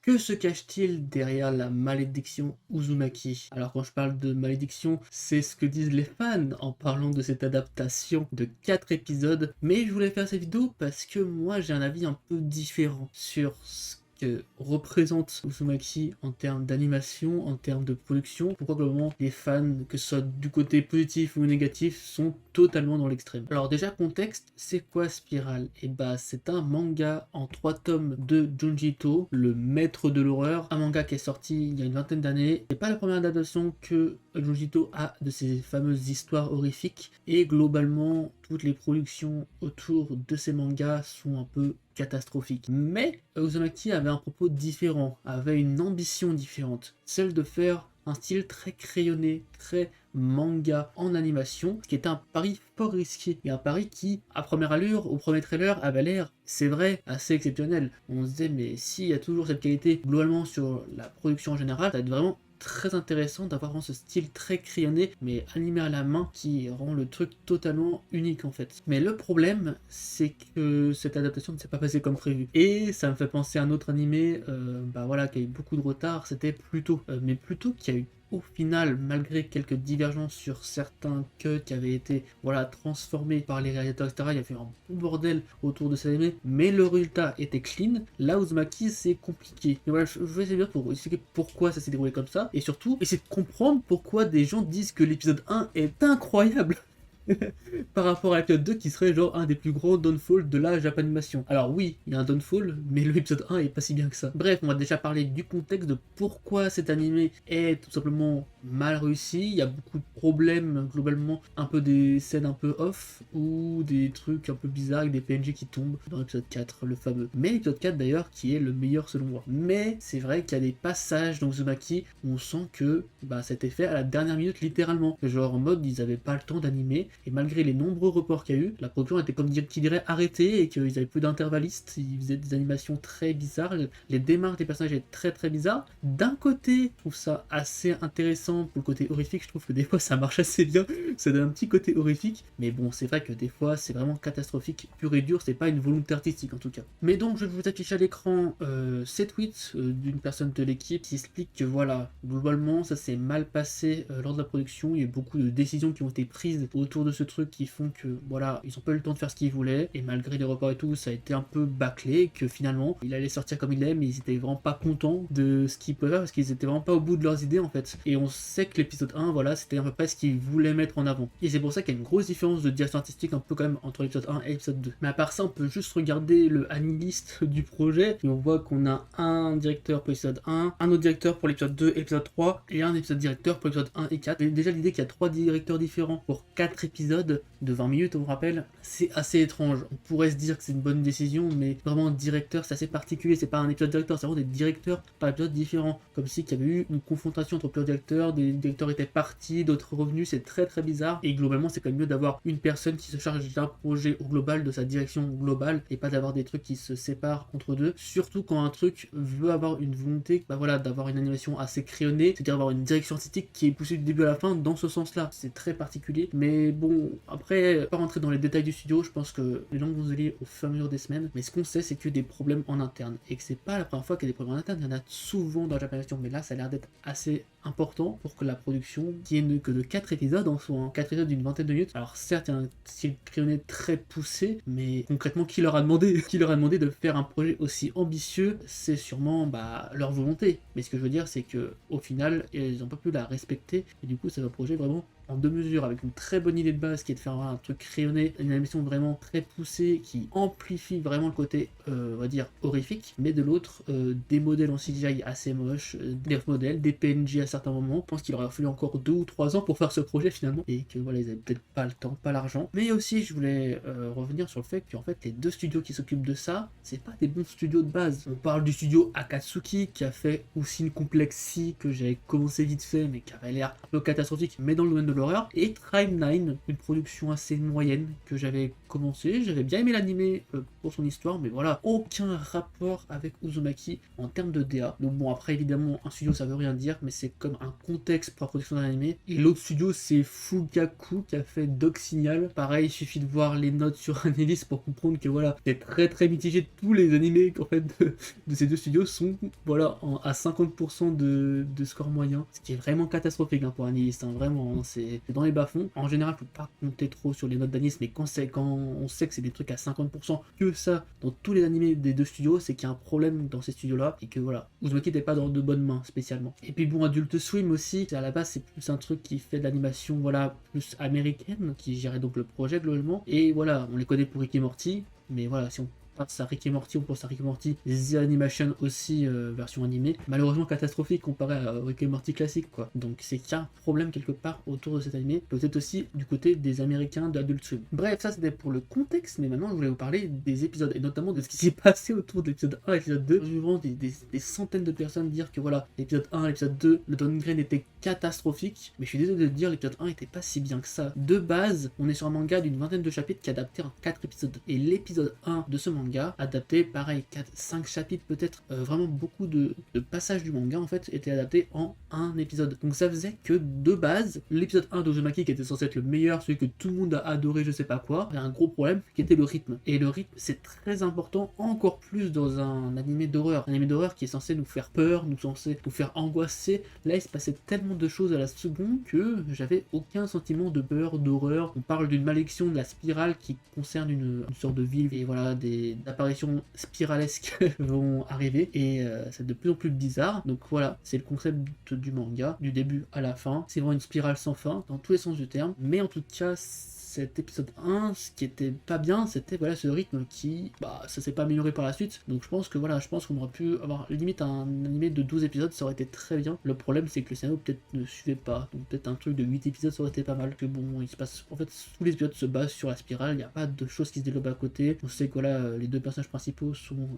Que se cache-t-il derrière la malédiction Uzumaki? Alors quand je parle de malédiction, c'est ce que disent les fans en parlant de cette adaptation de 4 épisodes, mais je voulais faire cette vidéo parce que moi j'ai un avis un peu différent sur ce que représente Uzumaki en termes d'animation, en termes de production, pourquoi globalement les fans, que ce soit du côté positif ou négatif, sont totalement dans l'extrême. Alors déjà contexte, c'est quoi Spiral? Et bah c'est un manga en 3 tomes de Junji Ito, le maître de l'horreur, un manga qui est sorti il y a une vingtaine d'années. C'est pas la première adaptation que Junji Ito a de ces fameuses histoires horrifiques, et globalement toutes les productions autour de ces mangas sont un peu catastrophiques. Mais Uzumaki avait un propos différent, avait une ambition différente, celle de faire un style très crayonné, très manga en animation, ce qui est un pari fort risqué, et un pari qui, à première allure, au premier trailer, avait l'air, c'est vrai, assez exceptionnel. On se disait, mais s'il y a toujours cette qualité globalement sur la production en général, ça va être vraiment très intéressant d'avoir vraiment ce style très crayonné mais animé à la main qui rend le truc totalement unique en fait. Mais le problème c'est que cette adaptation ne s'est pas passée comme prévu, et ça me fait penser à un autre animé bah voilà, qui a eu beaucoup de retard, c'était Pluto. Mais Pluto qui a eu au final, malgré quelques divergences sur certains cuts qui avaient été voilà, transformés par les réalisateurs, etc., il y a fait un bon bordel autour de cet anime, mais le résultat était clean. Là, Uzumaki, c'est compliqué. Et voilà, je vais essayer de dire pour expliquer pourquoi ça s'est déroulé comme ça, et surtout, essayer de comprendre pourquoi des gens disent que l'épisode 1 est incroyable par rapport à l'épisode 2 qui serait genre un des plus gros downfalls de la Japanimation. Alors oui, il y a un downfall, mais l'épisode 1 est pas si bien que ça. Bref, on va déjà parler du contexte de pourquoi cet animé est tout simplement mal réussi. Il y a beaucoup de problèmes globalement, un peu des scènes un peu off, ou des trucs un peu bizarres avec des PNJ qui tombent dans l'épisode 4, le fameux. Mais l'épisode 4 d'ailleurs qui est le meilleur selon moi. Mais c'est vrai qu'il y a des passages dans Uzumaki où on sent que bah, ça a été fait à la dernière minute littéralement. Genre en mode ils avaient pas le temps d'animer, et malgré les nombreux reports qu'il y a eu, la production était comme qui dirait arrêtée, et qu'ils avaient peu d'intervallistes, ils faisaient des animations très bizarres, les démarches des personnages étaient très très bizarres. D'un côté, je trouve ça assez intéressant pour le côté horrifique, je trouve que des fois ça marche assez bien, ça donne un petit côté horrifique, mais bon c'est vrai que des fois c'est vraiment catastrophique, pur et dur, c'est pas une volonté artistique en tout cas. Mais donc je vais vous afficher à l'écran ces tweets d'une personne de l'équipe qui explique que voilà, globalement ça s'est mal passé lors de la production, il y a eu beaucoup de décisions qui ont été prises autour de ce truc qui font que voilà, ils ont pas eu le temps de faire ce qu'ils voulaient, et malgré les reports et tout, ça a été un peu bâclé, que finalement il allait sortir comme il est, mais ils étaient vraiment pas contents de ce qu'ils pouvaient faire parce qu'ils étaient vraiment pas au bout de leurs idées en fait. Et on sait que l'épisode 1, voilà, c'était à peu près ce qu'ils voulaient mettre en avant. Et c'est pour ça qu'il y a une grosse différence de direction artistique un peu quand même entre l'épisode 1 et l'épisode 2. Mais à part ça, on peut juste regarder le aniliste du projet, et on voit qu'on a un directeur pour l'épisode 1, un autre directeur pour l'épisode 2 et l'épisode 3, et un épisode directeur pour l'épisode 1 et 4. Et déjà l'idée qu'il y a 3 directeurs différents pour 4 épisodes de 20 minutes, on vous rappelle, c'est assez étrange. On pourrait se dire que c'est une bonne décision, mais vraiment directeur, c'est assez particulier, c'est pas un épisode directeur, c'est vraiment des directeurs par épisode différents, comme si il y avait eu une confrontation entre plusieurs directeurs, des directeurs étaient partis, d'autres revenus, c'est très très bizarre, et globalement c'est quand même mieux d'avoir une personne qui se charge d'un projet au global, de sa direction globale, et pas d'avoir des trucs qui se séparent entre deux, surtout quand un truc veut avoir une volonté, bah voilà, d'avoir une animation assez crayonnée, c'est-à-dire avoir une direction artistique qui est poussée du début à la fin dans ce sens-là. C'est très particulier, mais bon, après, pas rentrer dans les détails du studio, je pense que les langues vont se lier au fur et à mesure des semaines, mais ce qu'on sait, c'est qu'il y a des problèmes en interne, et que c'est pas la première fois qu'il y a des problèmes en interne, il y en a souvent dans la Japanimation, mais là, ça a l'air d'être assez important pour que la production, qui est que de 4 épisodes en soi, 4 épisodes d'une vingtaine de minutes, alors certes, il y a un style crayonné très poussé, mais concrètement, qui leur a demandé qui leur a demandé de faire un projet aussi ambitieux? C'est sûrement bah, leur volonté, mais ce que je veux dire, c'est que au final, ils n'ont pas pu la respecter, et du coup, c'est un projet vraiment en 2 mesures, avec une très bonne idée de base qui est de faire un truc crayonné, une animation vraiment très poussée qui amplifie vraiment le côté, on va dire, horrifique, mais de l'autre, des modèles en CGI assez moches, des modèles, des PNJ à certains moments. Je pense qu'il aurait fallu encore 2 ou 3 ans pour faire ce projet finalement, et que voilà, ils avaient peut-être pas le temps, pas l'argent. Mais aussi, je voulais revenir sur le fait qu'en fait, les 2 studios qui s'occupent de ça, c'est pas des bons studios de base. On parle du studio Akatsuki qui a fait aussi une Complexi que j'avais commencé vite fait, mais qui avait l'air un peu catastrophique, mais dans le domaine de l'horreur, et Tribe 9, une production assez moyenne que j'avais commencé, j'avais bien aimé l'animé pour son histoire, mais voilà, aucun rapport avec Uzumaki en termes de DA. Donc bon, après évidemment, un studio ça veut rien dire, mais c'est comme un contexte pour la production d'un animé. Et l'autre studio c'est Fugaku qui a fait Dog Signal. Pareil, il suffit de voir les notes sur Analyst pour comprendre que voilà, c'est très très mitigé. Tous les animés en fait de ces deux studios sont voilà à 50% de score moyen, ce qui est vraiment catastrophique hein, pour Analyst, hein, vraiment, hein, c'est dans les bas-fonds. En général, faut pas compter trop sur les notes d'Anis, mais quand on sait que c'est des trucs à 50% que ça dans tous les animés des deux studios, c'est qu'il y a un problème dans ces studios-là et que voilà, Uzumaki n'était pas dans de bonnes mains spécialement. Et puis bon, Adult Swim aussi, à la base c'est plus un truc qui fait de l'animation voilà plus américaine, qui gérait donc le projet globalement. Et voilà, on les connaît pour Rick et Morty, mais voilà, si on pense à Rick et Morty, on pense à Rick et Morty, The Animation aussi, version animée, malheureusement catastrophique comparé à Rick et Morty classique quoi. Donc c'est qu'il y a un problème quelque part autour de cet animé, peut-être aussi du côté des Américains d'Adult Swim. Bref, ça c'était pour le contexte, mais maintenant je voulais vous parler des épisodes, et notamment de ce qui s'est passé autour de l'épisode 1 et l'épisode 2. Je vois des centaines de personnes dire que voilà, l'épisode 1 et l'épisode 2, le downgrade était catastrophique, mais je suis désolé de dire, l'épisode 1 était pas si bien que ça. De base, on est sur un manga d'une vingtaine de chapitres qui est adapté en 4 épisodes, et l'épisode 1 de ce manga adapté, pareil, 5 chapitres peut-être, vraiment beaucoup de passages du manga en fait étaient adaptés en un épisode. Donc ça faisait que de base, l'épisode 1 d'Uzumaki qui était censé être le meilleur, celui que tout le monde a adoré, je sais pas quoi, avait un gros problème qui était le rythme. Et le rythme c'est très important, encore plus dans un animé d'horreur. Un animé d'horreur qui est censé nous faire peur, censé nous faire angoisser. Là il se passait tellement de choses à la seconde que j'avais aucun sentiment de peur, d'horreur. On parle d'une malédiction de la spirale qui concerne une sorte de ville, et voilà, des apparitions spiralesques vont arriver, et c'est de plus en plus bizarre. Donc voilà, c'est le concept du manga, du début à la fin. C'est vraiment une spirale sans fin, dans tous les sens du terme. Mais en tout cas, cet épisode 1, ce qui était pas bien, c'était voilà ce rythme qui, ça s'est pas amélioré par la suite. Donc je pense que voilà, je pense qu'on aurait pu avoir limite un animé de 12 épisodes, ça aurait été très bien. Le problème c'est que le scénario peut-être ne suivait pas, donc peut-être un truc de 8 épisodes ça aurait été pas mal. Que bon, il se passe, en fait tous les épisodes se basent sur la spirale, il n'y a pas de choses qui se développent à côté. On sait que voilà, les deux personnages principaux sont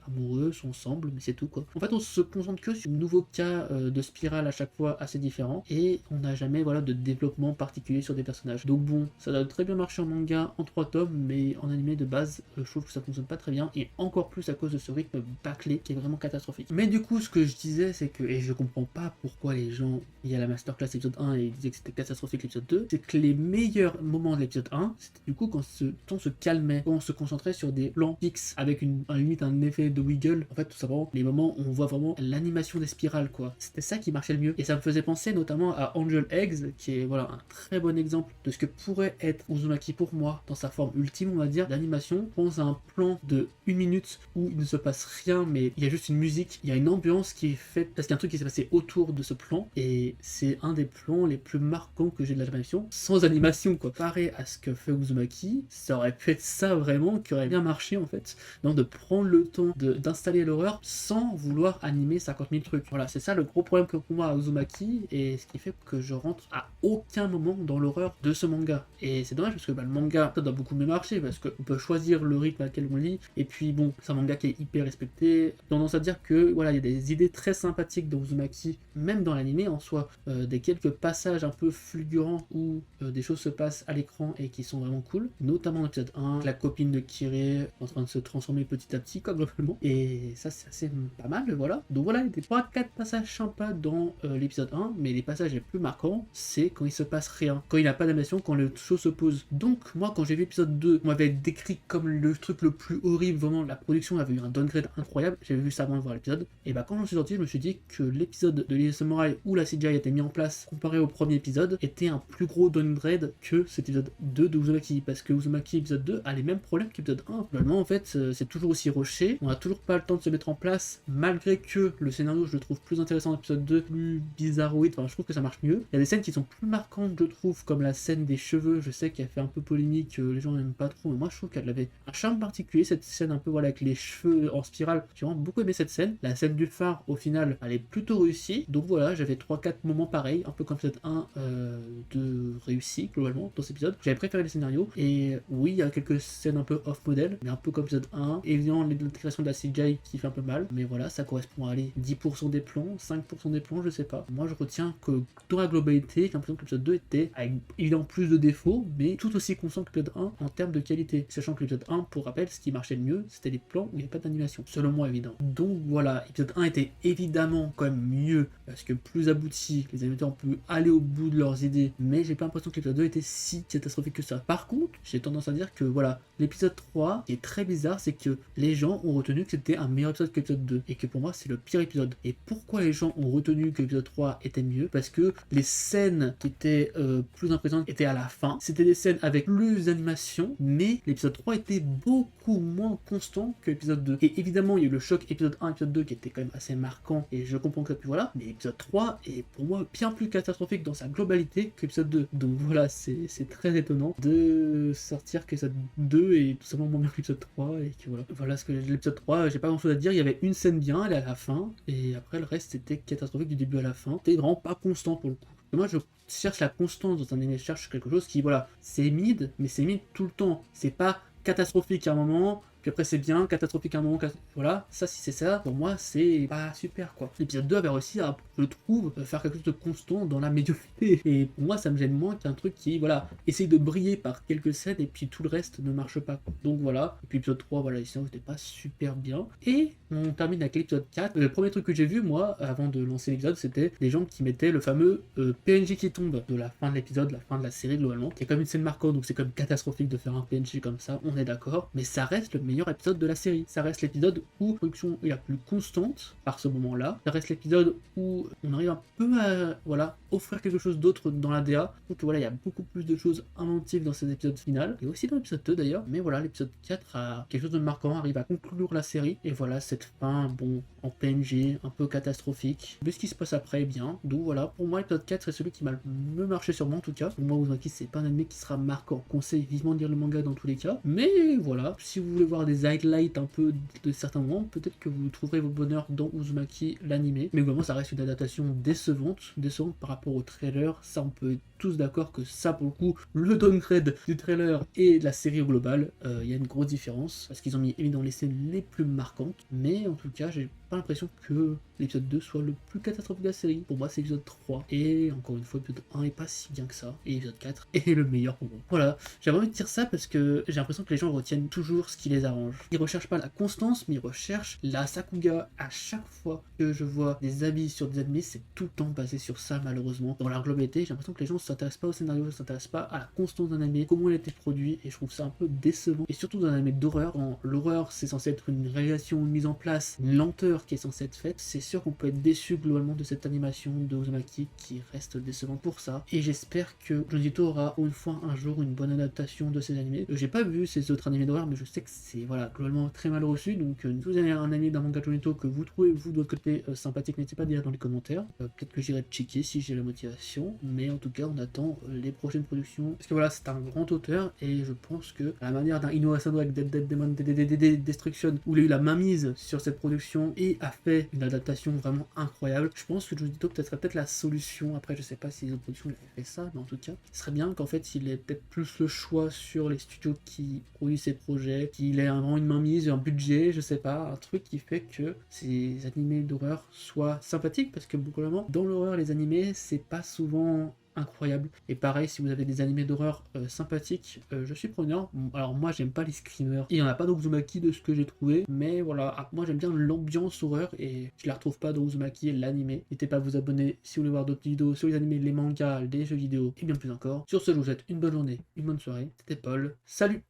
amoureux, sont ensemble, mais c'est tout quoi. En fait on se concentre que sur un nouveau cas de spirale à chaque fois assez différent, et on n'a jamais voilà de développement particulier sur des personnages. Donc bon, ça doit très bien marché en manga en 3 tomes, mais en animé de base, je trouve que ça fonctionne pas très bien, et encore plus à cause de ce rythme bâclé qui est vraiment catastrophique. Mais du coup, ce que je disais, c'est que, et je comprends pas pourquoi les gens, il y a la masterclass épisode 1 et ils disaient que c'était catastrophique l'épisode 2, c'est que les meilleurs moments de l'épisode 1, c'était du coup quand ce ton se calmait, quand on se concentrait sur des plans fixes, avec limite un effet de wiggle, en fait tout simplement, les moments où on voit vraiment l'animation des spirales quoi. C'était ça qui marchait le mieux, et ça me faisait penser notamment à Angel Eggs, qui est voilà un très bon exemple de ce que pourrait être Uzumaki pour moi, dans sa forme ultime, on va dire, d'animation. Je pense à un plan de 1 minute où il ne se passe rien, mais il y a juste une musique, il y a une ambiance qui est faite, parce qu'il y a un truc qui s'est passé autour de ce plan, et c'est un des plans les plus marquants que j'ai de l'animation, sans animation, quoi. Pareil à ce que fait Uzumaki, ça aurait pu être ça vraiment, qui aurait bien marché, en fait, donc de prendre le temps d'installer l'horreur sans vouloir animer 50 000 trucs. Voilà, c'est ça le gros problème que pour moi à Uzumaki, et ce qui fait que je rentre à aucun moment dans l'horreur de ce manga. Et c'est dommage parce que le manga ça doit beaucoup mieux marcher, parce qu'on peut choisir le rythme à lequel on lit, et puis bon, c'est un manga qui est hyper respecté. Tendance à dire que voilà, il y a des idées très sympathiques dans Uzumaki, même dans l'animé en soi, des quelques passages un peu fulgurants où des choses se passent à l'écran et qui sont vraiment cool, notamment dans l'épisode 1, la copine de Kirei en train de se transformer petit à petit, quoi, globalement, et ça c'est assez pas mal, voilà. Donc voilà, il y a des 3-4 passages sympas dans l'épisode 1, mais les passages les plus marquants, c'est quand il se passe rien, quand il n'a pas d'animation, quand le show se pose. Donc moi quand j'ai vu l'épisode 2, on m'avait décrit comme le truc le plus horrible, vraiment la production avait eu un downgrade incroyable, j'avais vu ça avant de voir l'épisode, et bah quand j'en suis sorti, je me suis dit que l'épisode de Little Samurai où la CGI a été mis en place comparé au premier épisode était un plus gros downgrade que cet épisode 2 de Uzumaki, parce que Uzumaki épisode 2 a les mêmes problèmes qu'épisode 1. Globalement en fait c'est toujours aussi rushé, on a toujours pas le temps de se mettre en place, malgré que le scénario je le trouve plus intéressant dans l'épisode 2, plus bizarroïde, enfin je trouve que ça marche mieux. Il y a des scènes qui sont plus marquantes je trouve, comme la scène des cheveux, je sais qu'elle fait un peu polémique, les gens n'aiment pas trop, mais moi je trouve qu'elle avait un charme particulier, cette scène un peu voilà avec les cheveux en spirale, j'ai vraiment beaucoup aimé cette scène. La scène du phare au final elle est plutôt réussie, donc voilà, j'avais 3-4 moments pareils, un peu comme l'épisode 1 de réussi globalement dans cet épisode. J'avais préféré les scénarios, et oui il y a quelques scènes un peu off-model, mais un peu comme l'épisode 1, évidemment l'intégration de la CGI qui fait un peu mal, mais voilà, ça correspond à aller 10% des plans, 5% des plans, je sais pas. Moi je retiens que dans la globalité, j'ai l'impression que l'épisode 2 était avec évidemment plus de défauts, mais tout aussi constant que l'épisode 1 en termes de qualité. Sachant que l'épisode 1, pour rappel, ce qui marchait le mieux, c'était les plans où il n'y avait pas d'animation. Selon moi, évidemment. Donc voilà, l'épisode 1 était évidemment quand même mieux, parce que plus abouti, les animateurs ont pu aller au bout de leurs idées, mais j'ai pas l'impression que l'épisode 2 était si catastrophique que ça. Par contre, j'ai tendance à dire que voilà, l'épisode 3, ce qui est très bizarre, c'est que les gens ont retenu que c'était un meilleur épisode que l'épisode 2, et que pour moi, c'est le pire épisode. Et pourquoi les gens ont retenu que l'épisode 3 était mieux? Parce que les scènes qui étaient plus impressionnantes étaient à la fin. C'était des scènes avec plus d'animation, mais l'épisode 3 était beaucoup moins constant que l'épisode 2. Et évidemment, il y a eu le choc épisode 1 épisode 2 qui était quand même assez marquant, et je comprends que ça, puis voilà, mais l'épisode 3 est pour moi bien plus catastrophique dans sa globalité que l'épisode 2. Donc voilà, c'est très étonnant de sortir que l'épisode 2 est tout simplement moins bien que l'épisode 3, et que voilà. Voilà ce que l'épisode 3, j'ai pas grand chose à dire, il y avait une scène bien, elle est à la fin, et après le reste c'était catastrophique du début à la fin. C'était vraiment pas constant pour le coup. Et moi je cherche la constance dans un anime, je cherche quelque chose qui, voilà, c'est mid, mais c'est mid tout le temps. C'est pas catastrophique à un moment, puis après c'est bien, catastrophique à un moment, voilà, ça si c'est ça, pour moi c'est pas super quoi. L'épisode 2 avait réussi à, je trouve, faire quelque chose de constant dans la médiocrité, et pour moi ça me gêne moins qu'un truc qui, voilà, essaye de briller par quelques scènes et puis tout le reste ne marche pas quoi. Donc voilà, et puis l'épisode 3, voilà, les scènes n'étaient pas super bien, et on termine avec l'épisode 4. Le premier truc que j'ai vu moi, avant de lancer l'épisode, c'était des gens qui mettaient le fameux PNJ qui tombe de la fin de l'épisode, la fin de la série globalement, qui est comme une scène marquante, donc c'est comme catastrophique de faire un PNJ comme ça, on est d'accord, mais ça reste le meilleur épisode de la série. Ça reste l'épisode où la production est la plus constante par ce moment-là. Ça reste l'épisode où on arrive un peu à, voilà, offrir quelque chose d'autre dans la DA. Donc voilà, il y a beaucoup plus de choses inventives dans ces épisodes finaux, et aussi dans l'épisode 2 d'ailleurs. Mais voilà, l'épisode 4 a quelque chose de marquant, arrive à conclure la série, et voilà, cette fin, bon, en PNG, un peu catastrophique. Mais ce qui se passe après est bien. Donc voilà, pour moi, l'épisode 4 c'est celui qui m'a le mieux marché sur moi en tout cas. Pour moi, Uzumaki, c'est pas un anime qui sera marquant. Conseille vivement de lire le manga dans tous les cas. Mais voilà, si vous voulez voir des highlights un peu de certains moments, peut-être que vous trouverez votre bonheur dans Uzumaki l'animé. Mais globalement, ça reste une adaptation décevante par rapport au trailer. Ça, on peut être tous d'accord que ça, pour le coup, le downgrade du trailer et de la série au global, il y a une grosse différence. Parce qu'ils ont mis évidemment les scènes les plus marquantes. Mais en tout cas, j'ai pas l'impression que l'épisode 2 soit le plus catastrophique de la série. Pour moi, c'est l'épisode 3. Et encore une fois, l'épisode 1 est pas si bien que ça. Et l'épisode 4 est le meilleur pour moi. Voilà, j'avais envie de dire ça parce que j'ai l'impression que les gens retiennent toujours ce qui les arrange. Ils recherchent pas la constance, mais ils recherchent la Sakuga. À chaque fois que je vois des avis sur des animés, c'est tout le temps basé sur ça, malheureusement. Dans la globalité, j'ai l'impression que les gens ne s'intéressent pas au scénario, ne s'intéressent pas à la constance d'un anime, comment il a été produit, et je trouve ça un peu décevant. Et surtout dans un anime d'horreur, quand l'horreur c'est censé être une réalisation, une mise en place, une lenteur qui est censée être faite, c'est sûr qu'on peut être déçu globalement de cette animation de Uzumaki qui reste décevant pour ça. Et j'espère que Junji Ito aura une fois un jour une bonne adaptation de ces animés. J'ai pas vu ces autres animés d'horreur, mais je sais que c'est, voilà, globalement très mal reçu. Donc si vous avez un anime d'un manga Junji Ito que vous trouvez vous de votre côté sympathique, n'hésitez pas à dire dans les commentaires. Peut-être que j'irai checker si j'ai la motivation, mais en tout cas on attend les prochaines productions, parce que voilà, c'est un grand auteur, et je pense que à la manière d'un Inoue Asano avec Dead Demon Destruction, où il a eu la mainmise sur cette production et a fait une adaptation vraiment incroyable, je pense que Junji Ito serait peut-être la solution. Après je sais pas si les autres productions avaient fait ça, mais en tout cas ce serait bien qu'en fait il ait peut-être plus le choix sur les studios qui produisent ses projets, qu'il ait vraiment une mainmise, un budget, je sais pas, un truc qui fait que ces animés d'horreur soient sympathiques, parce que beaucoup dans l'horreur, les animés c'est pas souvent incroyable. Et pareil, si vous avez des animés d'horreur sympathiques, je suis preneur. Alors moi j'aime pas les screamers, il y en a pas dans Uzumaki de ce que j'ai trouvé, mais voilà, moi j'aime bien l'ambiance horreur et je la retrouve pas dans Uzumaki l'animé. N'hésitez pas à vous abonner si vous voulez voir d'autres vidéos sur les animés, les mangas, les jeux vidéo et bien plus encore. Sur ce, je vous souhaite une bonne journée, une bonne soirée. C'était Paul, salut.